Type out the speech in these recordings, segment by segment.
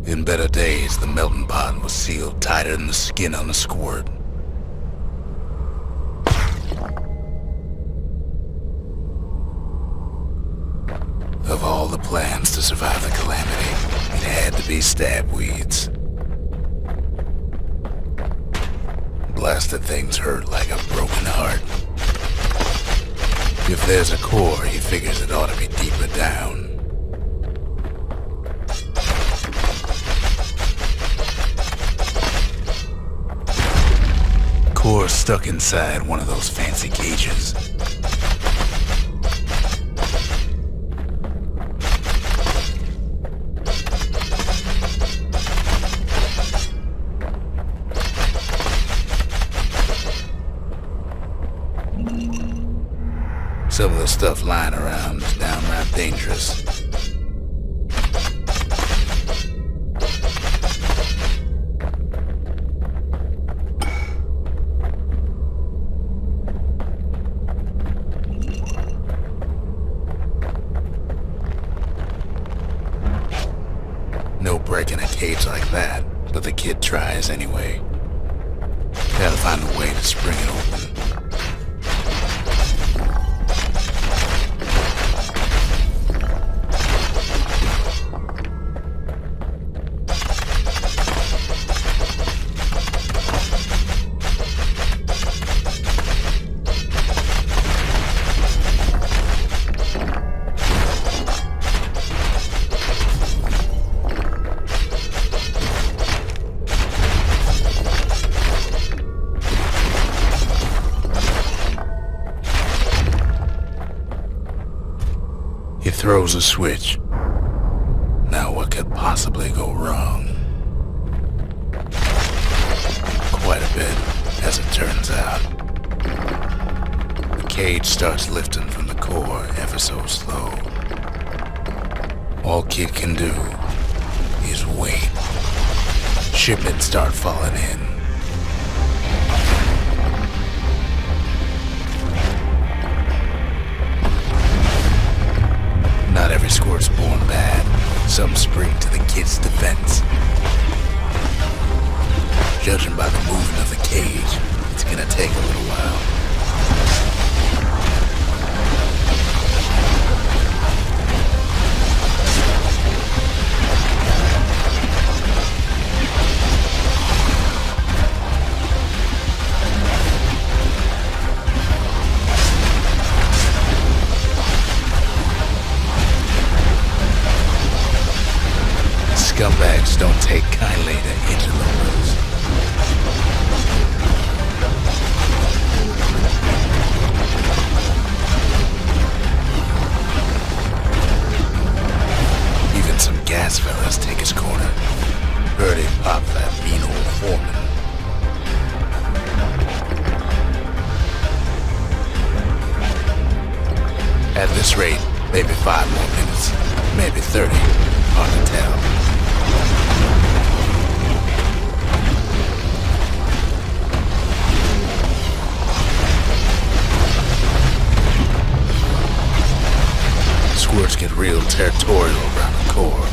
In better days, the melting pot was sealed tighter than the skin on a squirt. Of all the plans to survive the calamity, it had to be stab weeds. Blasted things hurt like a broken heart. If there's a core, he figures it ought to be deeper down. Core stuck inside one of those fancy cages. Some of the stuff lying around is downright dangerous. No breaking a cage like that, but the kid tries anyway. Gotta find a way to spring it open. He throws a switch. Now what could possibly go wrong? Quite a bit, as it turns out. The cage starts lifting from the core ever so slow. All Kid can do is wait. Shipments start falling in. Not every squirt's born bad. Some spring to the kid's defense. Judging by the movement of the cage, it's gonna take a little while. Scumbags don't take kindly to interlopers. Even some gas fellas take his corner. Heard him pop that mean old foreman. At this rate, maybe 5 more minutes, maybe 30, hard to tell. Squirts get real territorial around the core.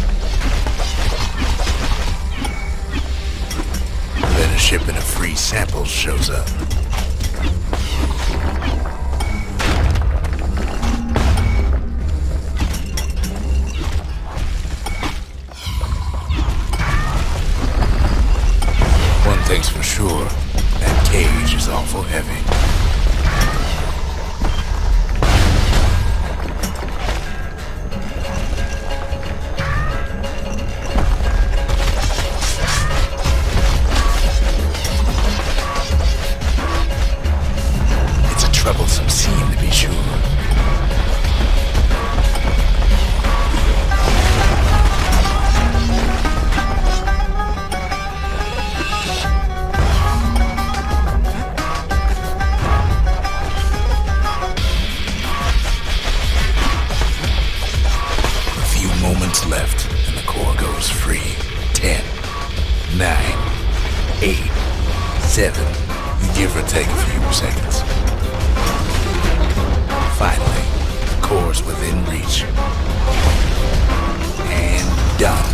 Then a shipment of free samples shows up. One thing's for sure, that cage is awful heavy. Troublesome scene, to be sure. A few moments left, and the core goes free. 10, 9, 8, 7. You give or take a few seconds. Finally, the core's within reach. And done.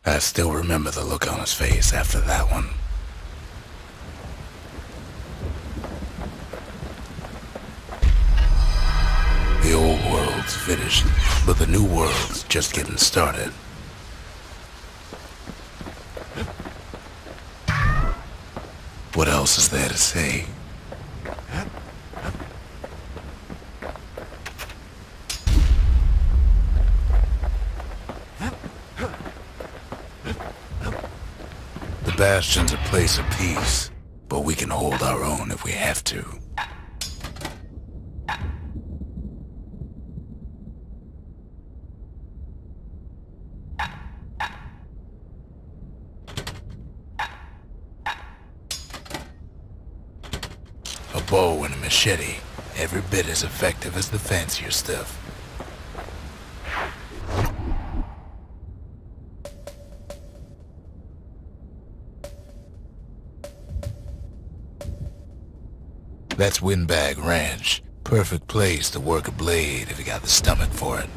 I still remember the look on his face after that one. The old world's finished, but the new world's just getting started. What else is there to say? The Bastion's a place of peace, but we can hold our own if we have to. A bow and a machete, every bit as effective as the fancier stuff. That's Windbag Ranch. Perfect place to work a blade if you got the stomach for it.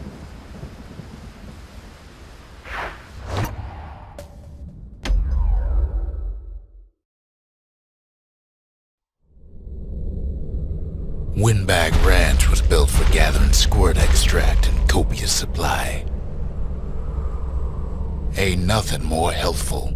Windbag Ranch was built for gathering squirt extract in copious supply. Ain't nothing more healthful.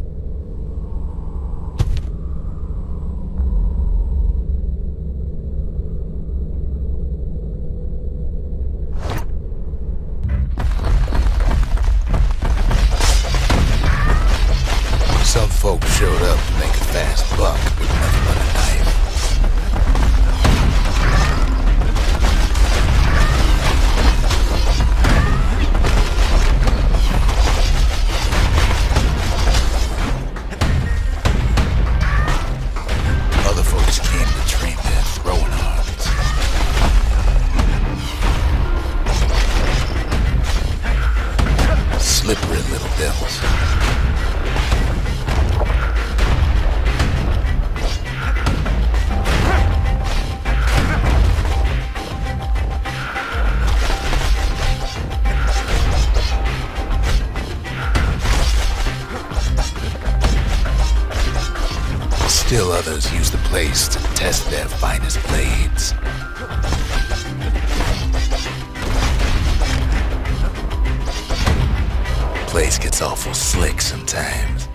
Some folks showed up to make a fast buck with nothing but a knife. Other folks came to train their throwing arms. Slippery little devils. Still others use the place to test their finest blades. Place gets awful slick sometimes.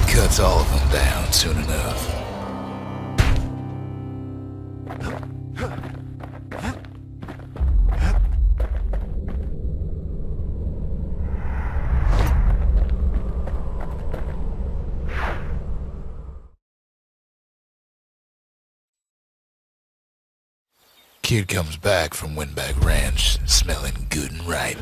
Cuts all of them down soon enough. Kid comes back from Windbag Ranch, smelling good and ripe.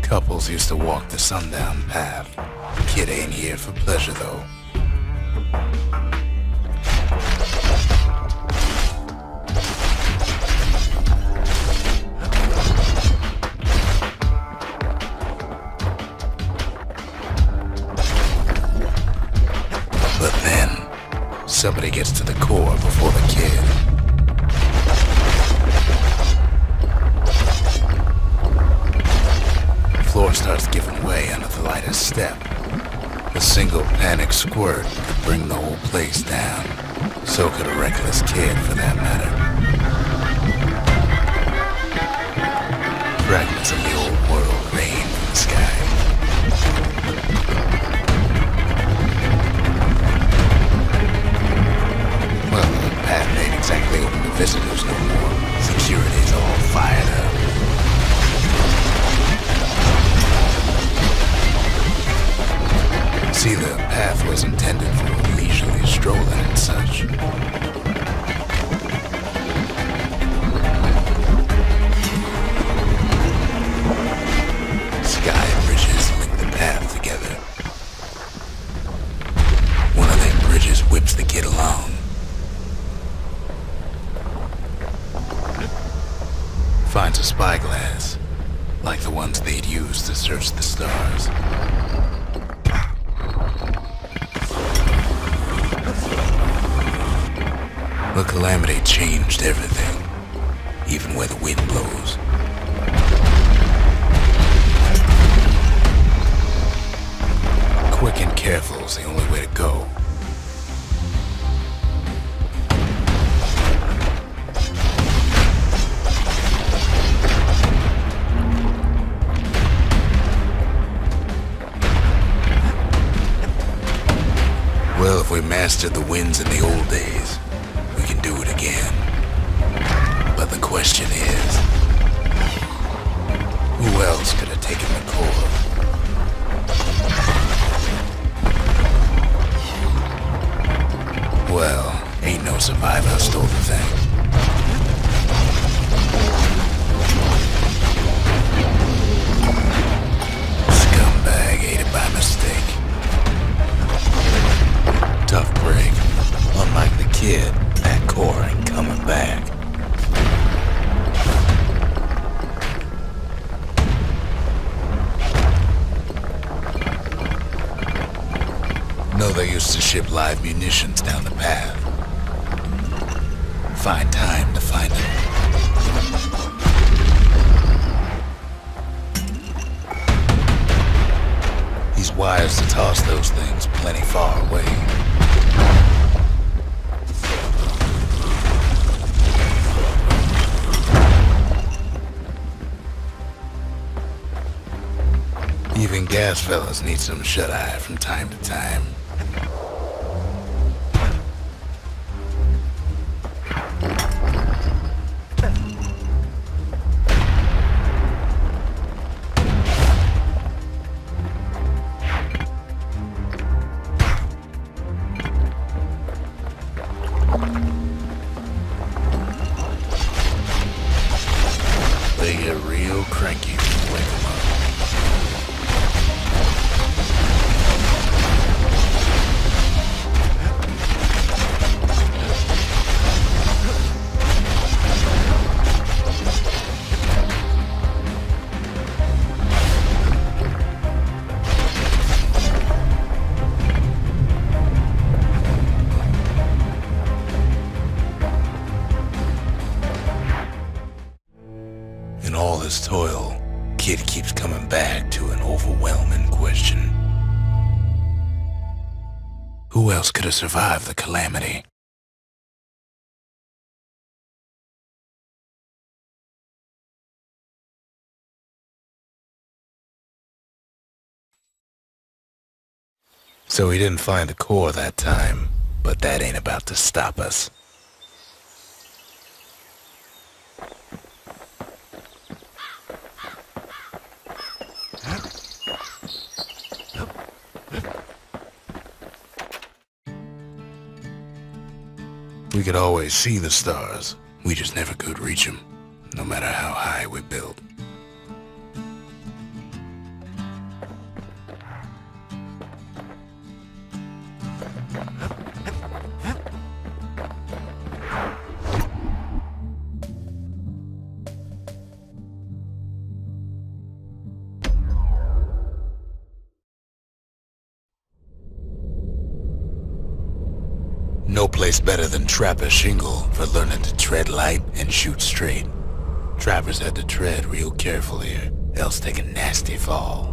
Couples used to walk the sundown path. Kid ain't here for pleasure, though. somebody gets to the core before the kid. The floor starts giving way under the lightest step. A single panic squirt could bring the whole place down. So could a reckless kid, for that matter. Fragments of the old world rain from the sky. Well, the path ain't exactly open to visitors no more. Security's all fired up. See, the path was intended for leisurely strolling and such. Sky bridges link the path together. One of them bridges whips the kid along. Finds a spyglass, like the ones they'd used to search the stars. The calamity changed everything, even where the wind blows. Quick and careful is the only way to go. Well, if we mastered the winds in the old days, we can do it again. But the question is, who else could have taken the core? Well, ain't no survivor stole the thing. Scumbag ate it by mistake. Tough break. Unlike the kid, that core ain't coming back. No, they used to ship live munitions down the path. Find time to find them. These wires to toss those things plenty far away. Even gas fellas need some shut-eye from time to time. They get real cranky when you wake them up. In all this toil, Kid keeps coming back to an overwhelming question. Who else could have survived the calamity? So we didn't find the core that time, but that ain't about to stop us. We could always see the stars, we just never could reach them, no matter how high we built. No place better than Trapper Shingle for learning to tread light and shoot straight. Trappers had to tread real careful here, else take a nasty fall.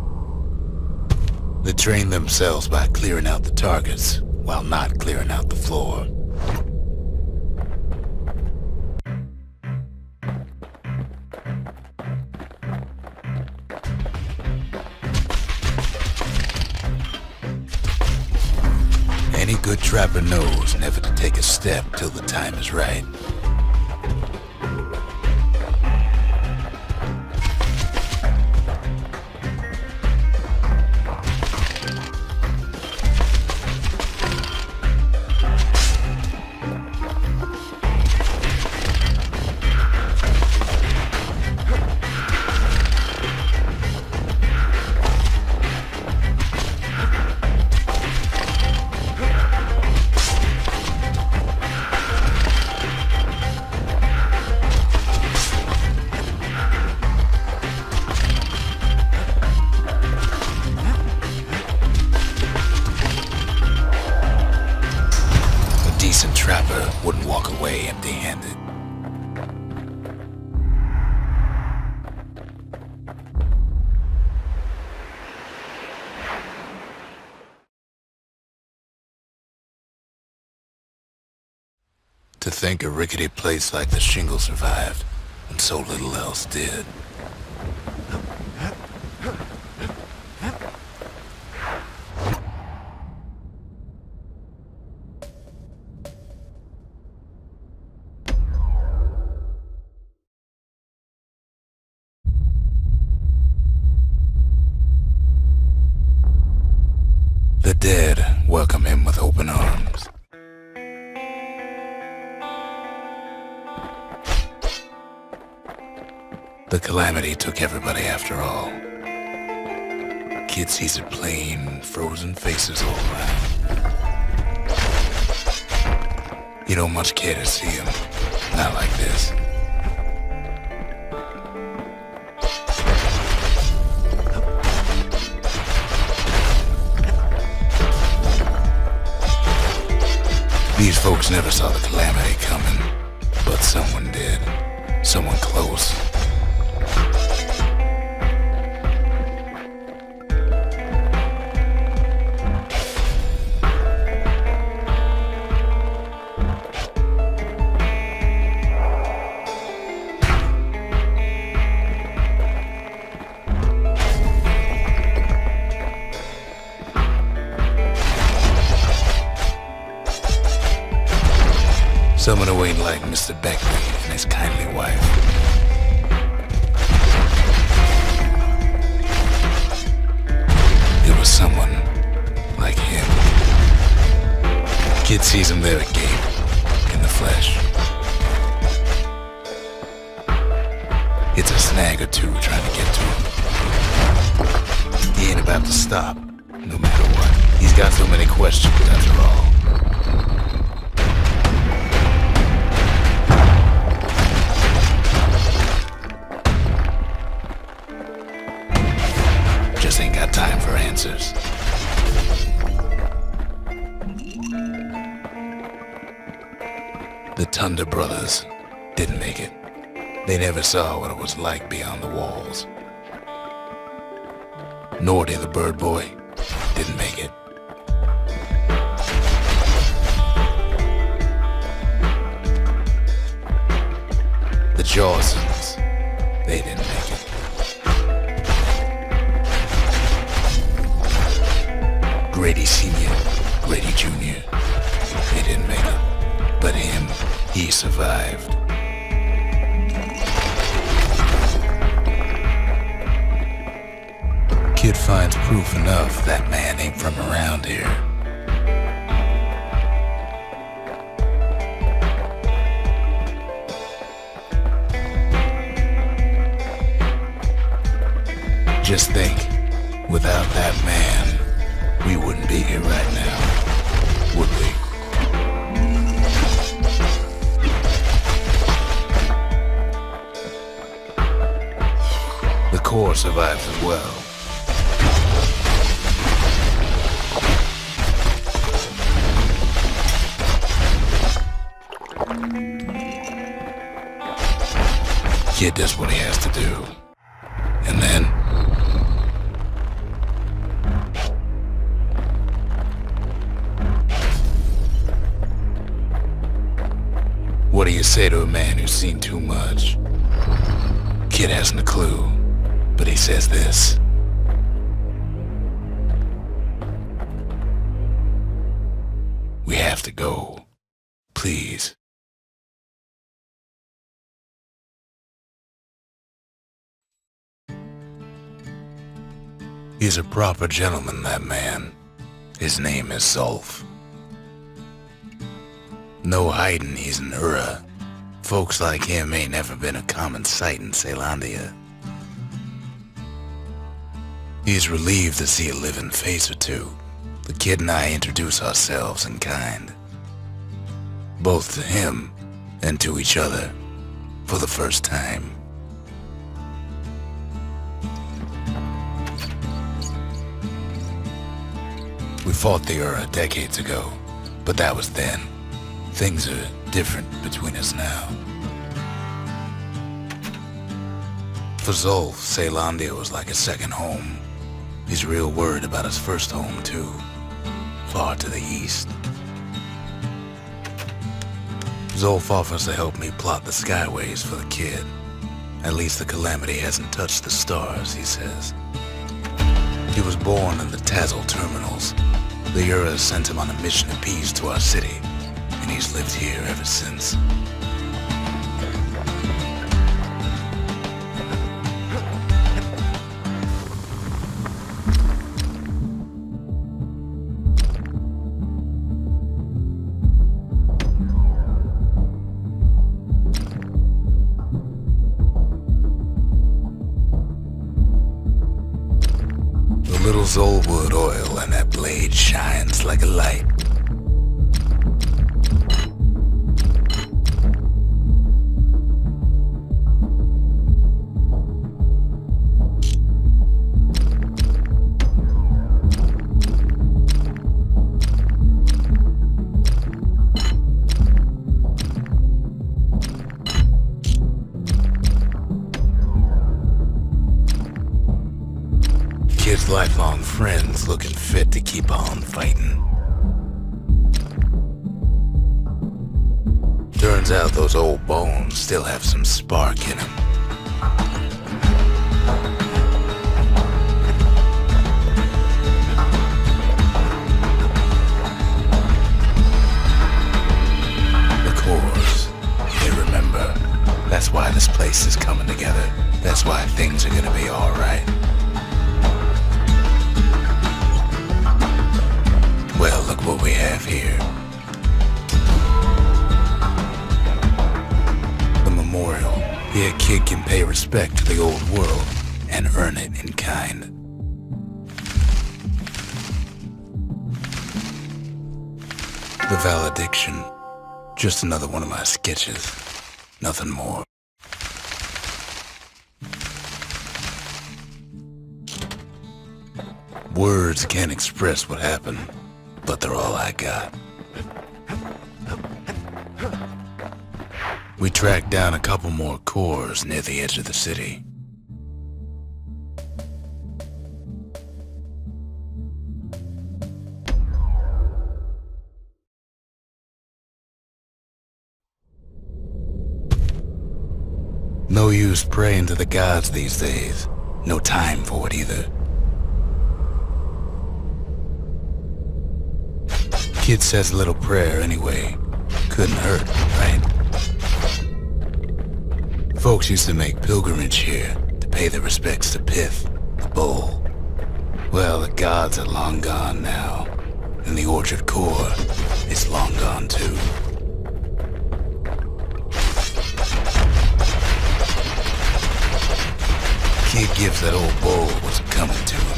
They train themselves by clearing out the targets, while not clearing out the floor. Any good trapper knows never to take a step till the time is right. Wouldn't walk away empty-handed. To think a rickety place like the Shingle survived, when so little else did. The dead welcome him with open arms. The calamity took everybody after all. Kid sees it plain, frozen faces all around. You don't much care to see him, not like this. These folks never saw the calamity coming, but someone did. Someone close. Someone who ain't like Mr. Beckley and his kindly wife. It was someone like him. Kid sees him there agape, in the flesh. It's a snag or two trying to get to him. He ain't about to stop, no matter what. He's got so many questions after all. Ain't got time for answers. The Thunder brothers didn't make it. They never saw what it was like beyond the walls. Nor did the Bird Boy. Didn't make it. The Jawsons, they didn't make it. Grady Sr., Grady Jr., they didn't make it. But him, he survived. Kid finds proof enough that man ain't from around here. Just think, without that man, we wouldn't be here right now, would we? The core survives as well. Kid does what he has to do. And then... what do you say to a man who's seen too much? Kid hasn't a clue, but he says this. We have to go. Please. He's a proper gentleman, that man. His name is Zulf. No hiding he's an Ura. Folks like him ain't never been a common sight in Ceylondia. He's relieved to see a living face or two. The kid and I introduce ourselves in kind. Both to him and to each other for the first time. We fought the Ura decades ago, but that was then. Things are different between us now. For Zulf, Ceylondia was like a second home. He's real worried about his first home, too. Far to the east. Zulf offers to help me plot the skyways for the kid. At least the calamity hasn't touched the stars, he says. He was born in the Tazzle terminals. The Uras sent him on a mission of peace to our city, and he's lived here ever since. Little Zolwood oil and that blade shines like a light. Kid's lifelong friends looking fit to keep on fighting. Turns out those old bones still have some spark in them. The cores, they remember. That's why this place is coming together. That's why things are gonna be alright. Well, look what we have here. The memorial. Here a kid can pay respect to the old world and earn it in kind. The valediction. Just another one of my sketches. Nothing more. Words can't express what happened. But they're all I got. We tracked down a couple more cores near the edge of the city. No use praying to the gods these days. No time for it either. Kid says a little prayer anyway. Couldn't hurt, right? Folks used to make pilgrimage here to pay their respects to Pith, the bull. Well, the gods are long gone now, and the orchard core is long gone too. Kid gives that old bull what's coming to him.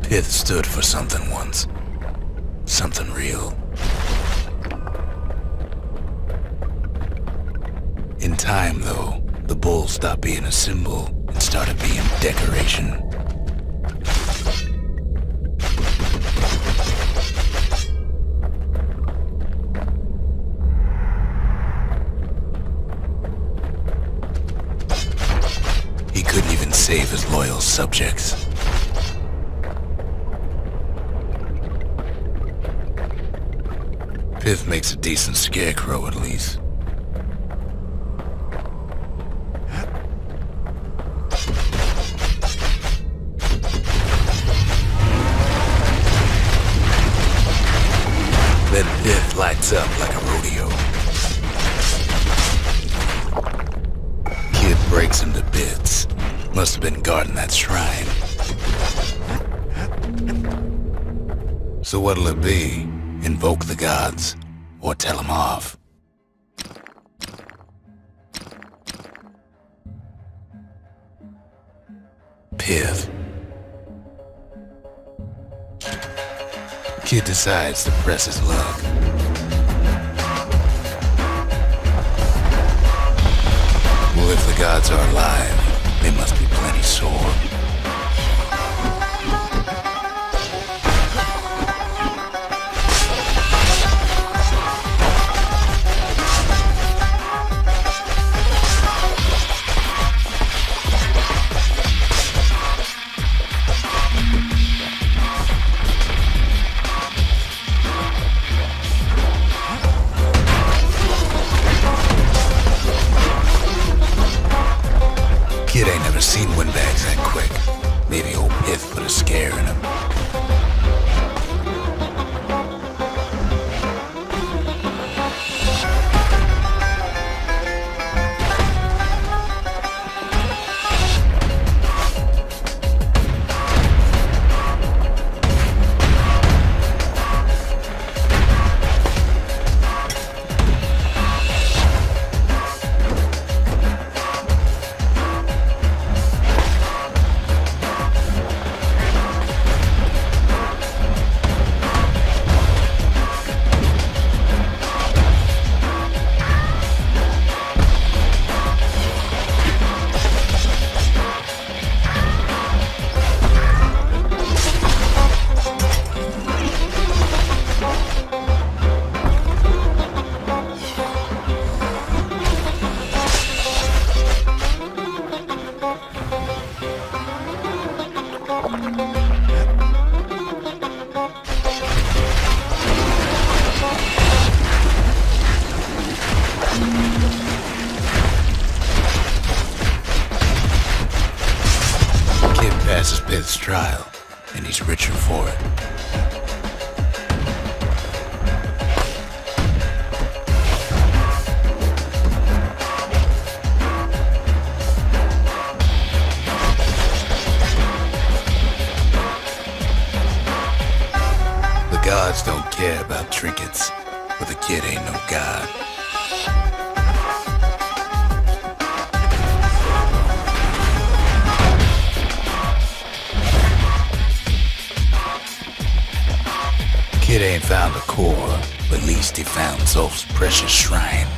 Pith stood for something once. Something real. In time, though, The bull stopped being a symbol and started being decoration. He couldn't even save his loyal subjects. Pith makes a decent scarecrow at least. Then Pith lights up like a rodeo. Kid breaks him to bits. Must have been guarding that shrine. So what'll it be? Invoke the gods, or tell them off? Pith. Kid decides to press his luck. Well, if the gods are alive, they must be plenty sore. Kid ain't never seen windbags that quick. Maybe old Pith put a scare in him. Passes Pith's trial, and he's richer for it. The gods don't care about trinkets, but the kid ain't no god. Kid ain't found a core, but at least he found Zulf's precious shrine.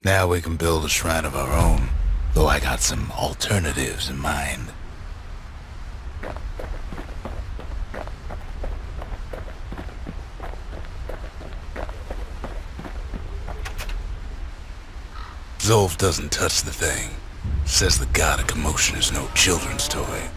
Now we can build a shrine of our own, though I got some alternatives in mind. Zulf doesn't touch the thing. Says the god of commotion is no children's toy.